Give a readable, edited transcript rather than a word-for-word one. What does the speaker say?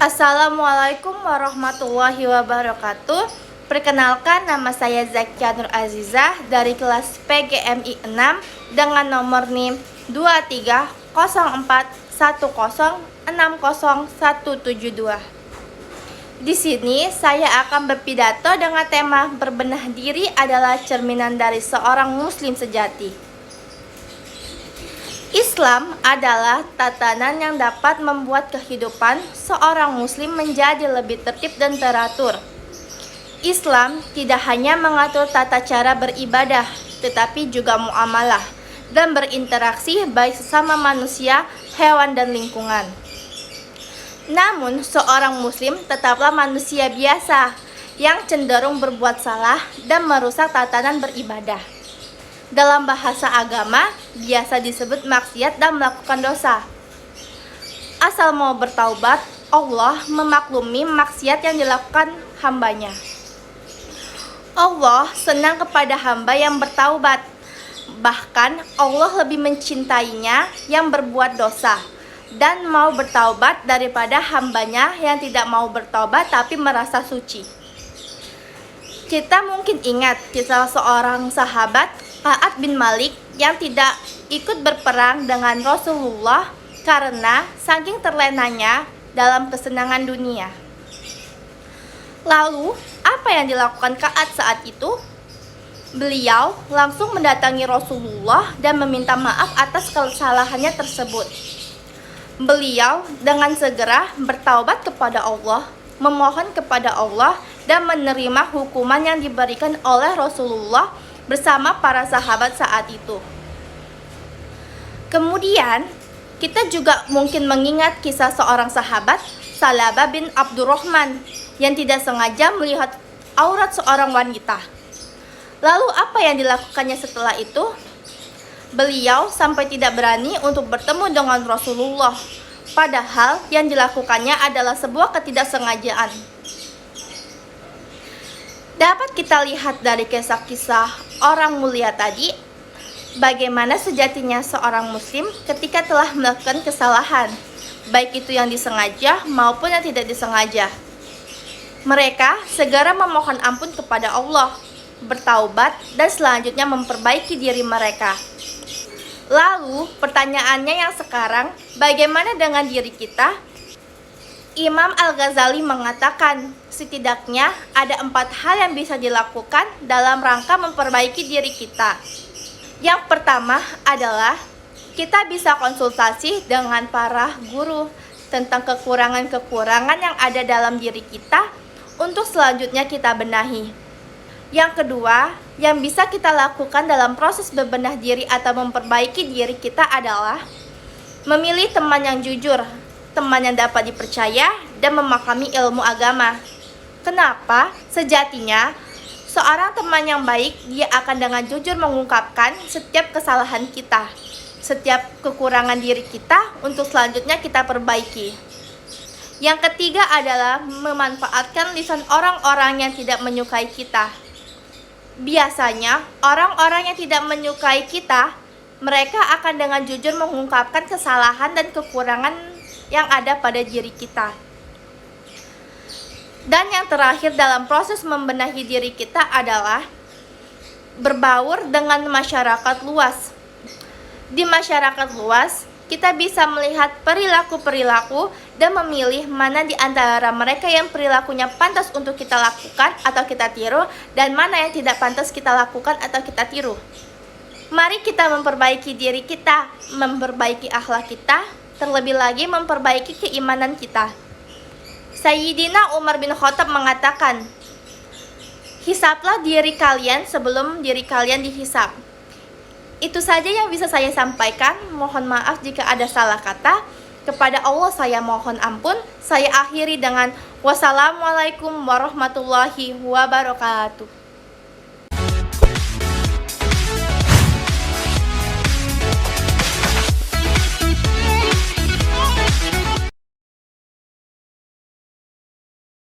Assalamualaikum warahmatullahi wabarakatuh. Perkenalkan, nama saya Zakia Nur Azizah dari kelas PGMI 6 dengan nomor NIM 230410606172. Di sini saya akan berpidato dengan tema berbenah diri adalah cerminan dari seorang muslim sejati. Islam adalah tatanan yang dapat membuat kehidupan seorang muslim menjadi lebih tertib dan teratur. Islam tidak hanya mengatur tata cara beribadah, tetapi juga muamalah dan berinteraksi baik sesama manusia, hewan, dan lingkungan. Namun, seorang muslim tetaplah manusia biasa yang cenderung berbuat salah dan merusak tatanan beribadah. Dalam bahasa agama, biasa disebut maksiat dan melakukan dosa. Asal mau bertaubat, Allah memaklumi maksiat yang dilakukan hambanya. Allah senang kepada hamba yang bertaubat. Bahkan Allah lebih mencintainya yang berbuat dosa dan mau bertaubat daripada hambanya yang tidak mau bertaubat tapi merasa suci. Kita mungkin ingat kisah seorang sahabat, Ka'ab bin Malik, yang tidak ikut berperang dengan Rasulullah karena saking terlenanya dalam kesenangan dunia. Lalu, apa yang dilakukan Ka'ab saat itu? Beliau langsung mendatangi Rasulullah dan meminta maaf atas kesalahannya tersebut. Beliau dengan segera bertaubat kepada Allah, memohon kepada Allah, dan menerima hukuman yang diberikan oleh Rasulullah bersama para sahabat saat itu. Kemudian, kita juga mungkin mengingat kisah seorang sahabat, Salabah bin Abdurrahman, yang tidak sengaja melihat aurat seorang wanita. Lalu apa yang dilakukannya setelah itu? Beliau sampai tidak berani untuk bertemu dengan Rasulullah, padahal yang dilakukannya adalah sebuah ketidaksengajaan. Dapat kita lihat dari kisah-kisah orang mulia tadi, bagaimana sejatinya seorang muslim ketika telah melakukan kesalahan, baik itu yang disengaja maupun yang tidak disengaja. Mereka segera memohon ampun kepada Allah, bertaubat, dan selanjutnya memperbaiki diri mereka. Lalu, pertanyaannya yang sekarang, bagaimana dengan diri kita? Imam Al-Ghazali mengatakan, setidaknya ada 4 hal yang bisa dilakukan dalam rangka memperbaiki diri kita. Yang pertama adalah kita bisa konsultasi dengan para guru tentang kekurangan-kekurangan yang ada dalam diri kita untuk selanjutnya kita benahi. Yang kedua, yang bisa kita lakukan dalam proses berbenah diri atau memperbaiki diri kita adalah memilih teman yang jujur, teman yang dapat dipercaya, dan memahami ilmu agama. Kenapa? Sejatinya, seorang teman yang baik, dia akan dengan jujur mengungkapkan setiap kesalahan kita, setiap kekurangan diri kita untuk selanjutnya kita perbaiki. Yang ketiga adalah memanfaatkan lisan orang-orang yang tidak menyukai kita. Biasanya, orang-orang yang tidak menyukai kita, mereka akan dengan jujur mengungkapkan kesalahan dan kekurangan yang ada pada diri kita. Dan yang terakhir dalam proses membenahi diri kita adalah berbaur dengan masyarakat luas. Di masyarakat luas, kita bisa melihat perilaku-perilaku dan memilih mana di antara mereka yang perilakunya pantas untuk kita lakukan atau kita tiru, dan mana yang tidak pantas kita lakukan atau kita tiru. Mari kita memperbaiki diri kita, memperbaiki akhlak kita, terlebih lagi memperbaiki keimanan kita. Sayyidina Umar bin Khattab mengatakan, hisaplah diri kalian sebelum diri kalian dihisap. Itu saja yang bisa saya sampaikan. Mohon maaf jika ada salah kata. Kepada Allah saya mohon ampun. Saya akhiri dengan wassalamualaikum warahmatullahi wabarakatuh.